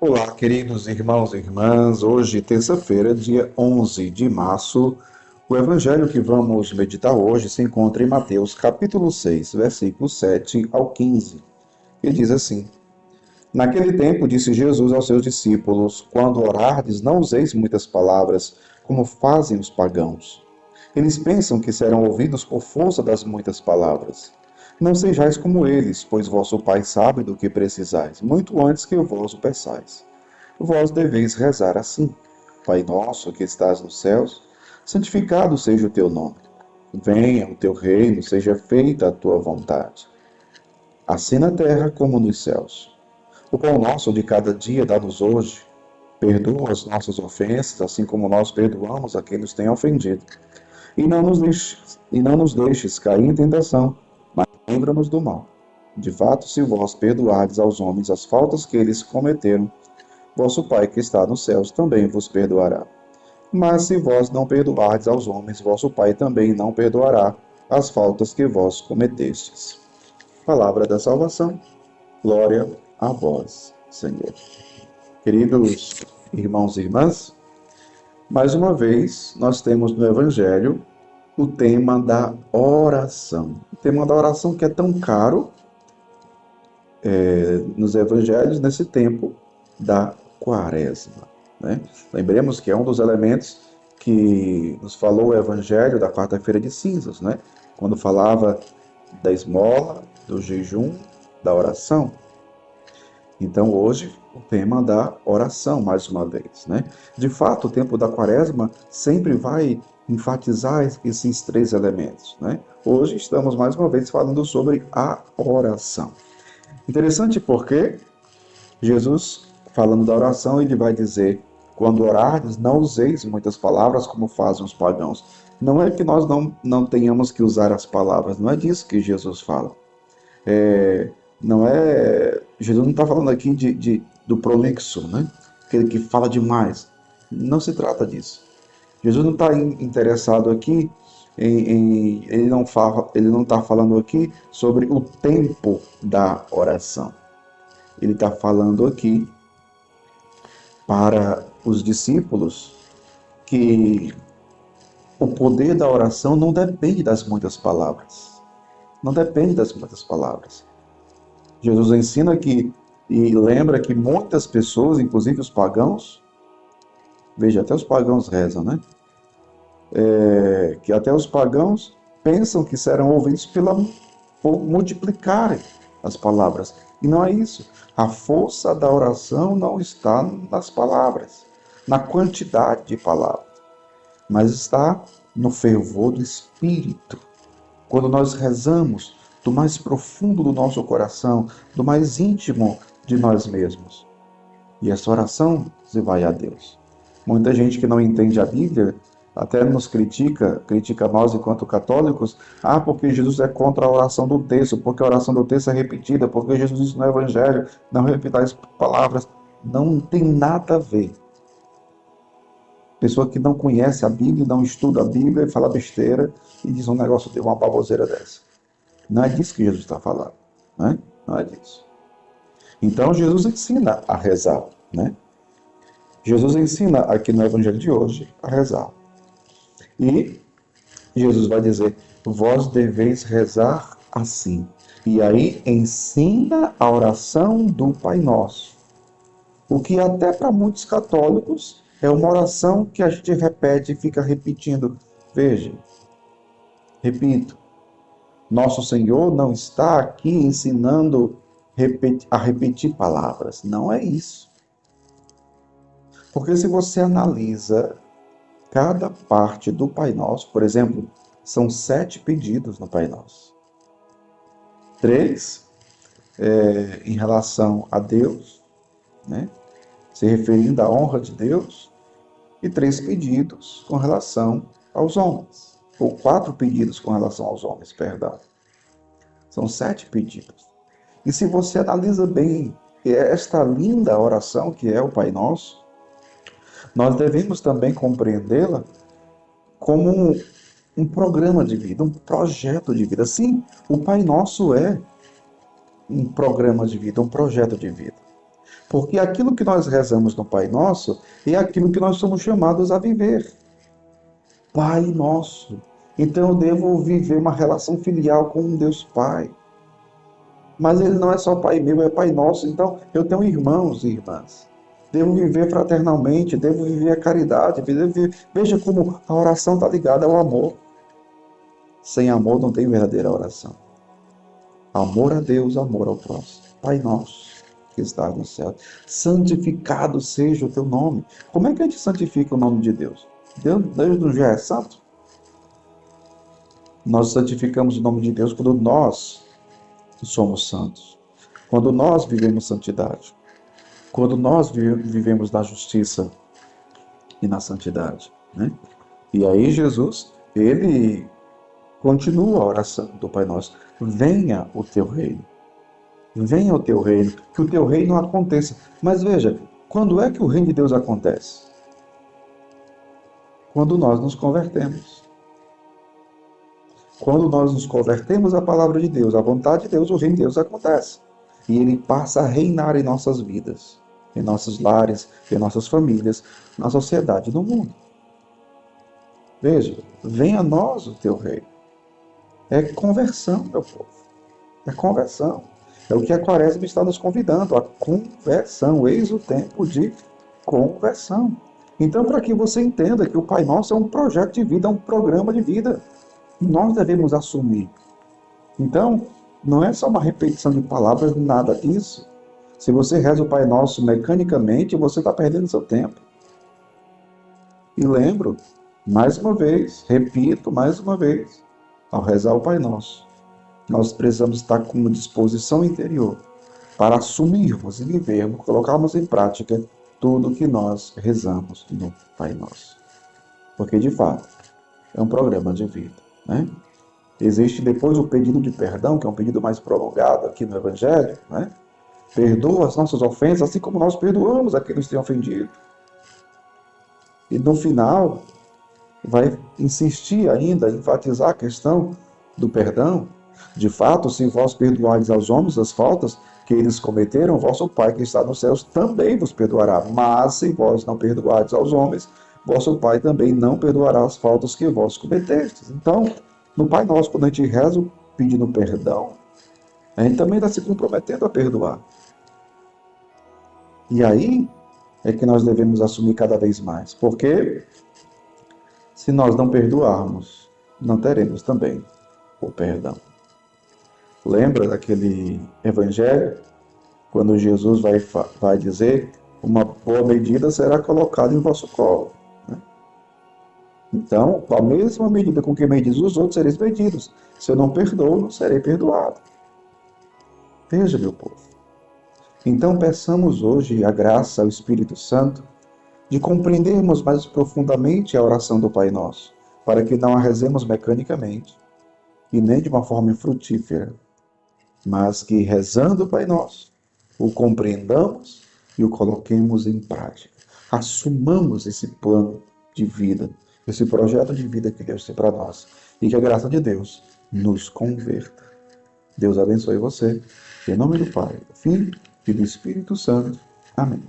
Olá, queridos irmãos e irmãs. Hoje, terça-feira, dia 11 de março, o evangelho que vamos meditar hoje se encontra em Mateus, capítulo 6, versículos 7 ao 15, que diz assim: Naquele tempo, disse Jesus aos seus discípulos: Quando orardes, não useis muitas palavras, como fazem os pagãos. Eles pensam que serão ouvidos por força das muitas palavras. Não sejais como eles, pois vosso Pai sabe do que precisais, muito antes que vós o peçais. Vós deveis rezar assim: Pai nosso que estás nos céus, santificado seja o teu nome. Venha o teu reino, seja feita a tua vontade, assim na terra como nos céus. O pão nosso de cada dia dá-nos hoje. Perdoa as nossas ofensas, assim como nós perdoamos a quem nos tem ofendido. E não nos deixes cair em tentação, mas livra-nos do mal. De fato, se vós perdoardes aos homens as faltas que eles cometeram, vosso Pai que está nos céus também vos perdoará. Mas se vós não perdoardes aos homens, vosso Pai também não perdoará as faltas que vós cometestes. Palavra da salvação. Glória a vós, Senhor. Queridos irmãos e irmãs, mais uma vez nós temos no Evangelho o tema da oração. O tema da oração que é tão caro nos Evangelhos nesse tempo da Quaresma. Né? Lembremos que é um dos elementos que nos falou o Evangelho da quarta-feira de cinzas, né? Quando falava da esmola, do jejum, da oração. Então, hoje, o tema da oração, mais uma vez. Né? De fato, o tempo da Quaresma sempre vai enfatizar esses três elementos. Né? Hoje, estamos mais uma vez falando sobre a oração. Interessante porque Jesus, falando da oração, ele vai dizer: quando orardes, não useis muitas palavras como fazem os pagãos. Não é que nós não tenhamos que usar as palavras, não é disso que Jesus fala. Não é. Jesus não está falando aqui do prolixo, né? Aquele que fala demais. Não se trata disso. Jesus não está interessado aqui ele não está falando aqui sobre o tempo da oração. Ele está falando aqui para os discípulos que o poder da oração não depende das muitas palavras. Não depende das muitas palavras. Jesus ensina que e lembra que muitas pessoas, inclusive os pagãos, veja, até os pagãos rezam, né? Que até os pagãos pensam que serão ouvidos por multiplicarem as palavras. E não é isso. A força da oração não está nas palavras, na quantidade de palavras, mas está no fervor do Espírito. Quando nós rezamos do mais profundo do nosso coração, do mais íntimo de nós mesmos. E essa oração se vai a Deus. Muita gente que não entende a Bíblia até nos critica nós enquanto católicos, porque Jesus é contra a oração do texto, porque a oração do texto é repetida, porque Jesus disse no Evangelho, não repitais palavras. Não tem nada a ver. Pessoa que não conhece a Bíblia, não estuda a Bíblia, e fala besteira e diz um negócio de uma baboseira dessa. Não é disso que Jesus está falando, né? Não é disso. Então Jesus ensina a rezar, né? Jesus ensina aqui no Evangelho de hoje a rezar. E Jesus vai dizer: vós deveis rezar assim. E aí ensina a oração do Pai Nosso. O que até para muitos católicos é uma oração que a gente repete e fica repetindo. Veja, repito, nosso Senhor não está aqui ensinando a repetir palavras. Não é isso. Porque se você analisa cada parte do Pai Nosso, por exemplo, são 7 pedidos no Pai Nosso. 3 em relação a Deus, né? Se referindo à honra de Deus, e 3 pedidos com relação aos homens, ou 4 pedidos com relação aos homens, perdão. São 7 pedidos. E se você analisa bem esta linda oração que é o Pai Nosso, nós devemos também compreendê-la como um programa de vida, um projeto de vida. Sim, o Pai Nosso é um programa de vida, um projeto de vida. Porque aquilo que nós rezamos no Pai Nosso é aquilo que nós somos chamados a viver. Pai Nosso. Então eu devo viver uma relação filial com um Deus Pai. Mas Ele não é só Pai meu, é Pai Nosso. Então eu tenho irmãos e irmãs. Devo viver fraternalmente, devo viver a caridade. Veja como a oração está ligada ao amor. Sem amor não tem verdadeira oração. Amor a Deus, amor ao próximo. Pai nosso que está no céu, santificado seja o teu nome. Como é que a gente santifica o nome de Deus? Deus não já é santo? Nós santificamos o nome de Deus quando nós somos santos. Quando nós vivemos santidade. Quando nós vivemos na justiça e na santidade. Né? E aí Jesus, ele continua a oração do Pai Nosso. Venha o teu reino. Venha o teu reino. Que o teu reino aconteça. Mas veja, quando é que o reino de Deus acontece? Quando nós nos convertemos. Quando nós nos convertemos à palavra de Deus, à vontade de Deus, o reino de Deus acontece. E ele passa a reinar em nossas vidas, em nossos lares, em nossas famílias, na sociedade, no mundo. Veja, venha a nós o teu reino. É conversão, meu povo. É conversão. É o que a Quaresma está nos convidando, a conversão. Eis o tempo de conversão. Então, para que você entenda que o Pai Nosso é um projeto de vida, é um programa de vida. E nós devemos assumir. Então, não é só uma repetição de palavras, nada disso. Se você reza o Pai Nosso mecanicamente, você está perdendo seu tempo. E lembro, mais uma vez, repito mais uma vez, ao rezar o Pai Nosso, nós precisamos estar com uma disposição interior para assumirmos e vivermos, colocarmos em prática tudo que nós rezamos no Pai Nosso. Porque, de fato, é um programa de vida. Né? Existe depois o pedido de perdão, que é um pedido mais prolongado aqui no Evangelho. Né? Perdoa as nossas ofensas, assim como nós perdoamos a quem nos tem ofendido. E no final, vai insistir ainda, enfatizar a questão do perdão. De fato, se vós perdoardes aos homens as faltas que eles cometeram, vosso Pai que está nos céus também vos perdoará. Mas se vós não perdoardes aos homens, vosso Pai também não perdoará as faltas que vós cometestes. Então, no Pai Nosso, quando a gente reza pedindo perdão, a gente também está se comprometendo a perdoar. E aí é que nós devemos assumir cada vez mais. Porque se nós não perdoarmos, não teremos também o perdão. Lembra daquele evangelho? Quando Jesus vai dizer, uma boa medida será colocada em vosso colo. Né? Então, com a mesma medida com que medis os outros, sereis medidos. Se eu não perdoo, não serei perdoado. Veja, meu povo. Então, peçamos hoje a graça ao Espírito Santo de compreendermos mais profundamente a oração do Pai Nosso, para que não a rezemos mecanicamente e nem de uma forma infrutífera, mas que, rezando o Pai Nosso, o compreendamos e o coloquemos em prática. Assumamos esse plano de vida, esse projeto de vida que Deus tem para nós. E que a graça de Deus nos converta. Deus abençoe você. Em nome do Pai, do Filho e do Espírito Santo. Amém.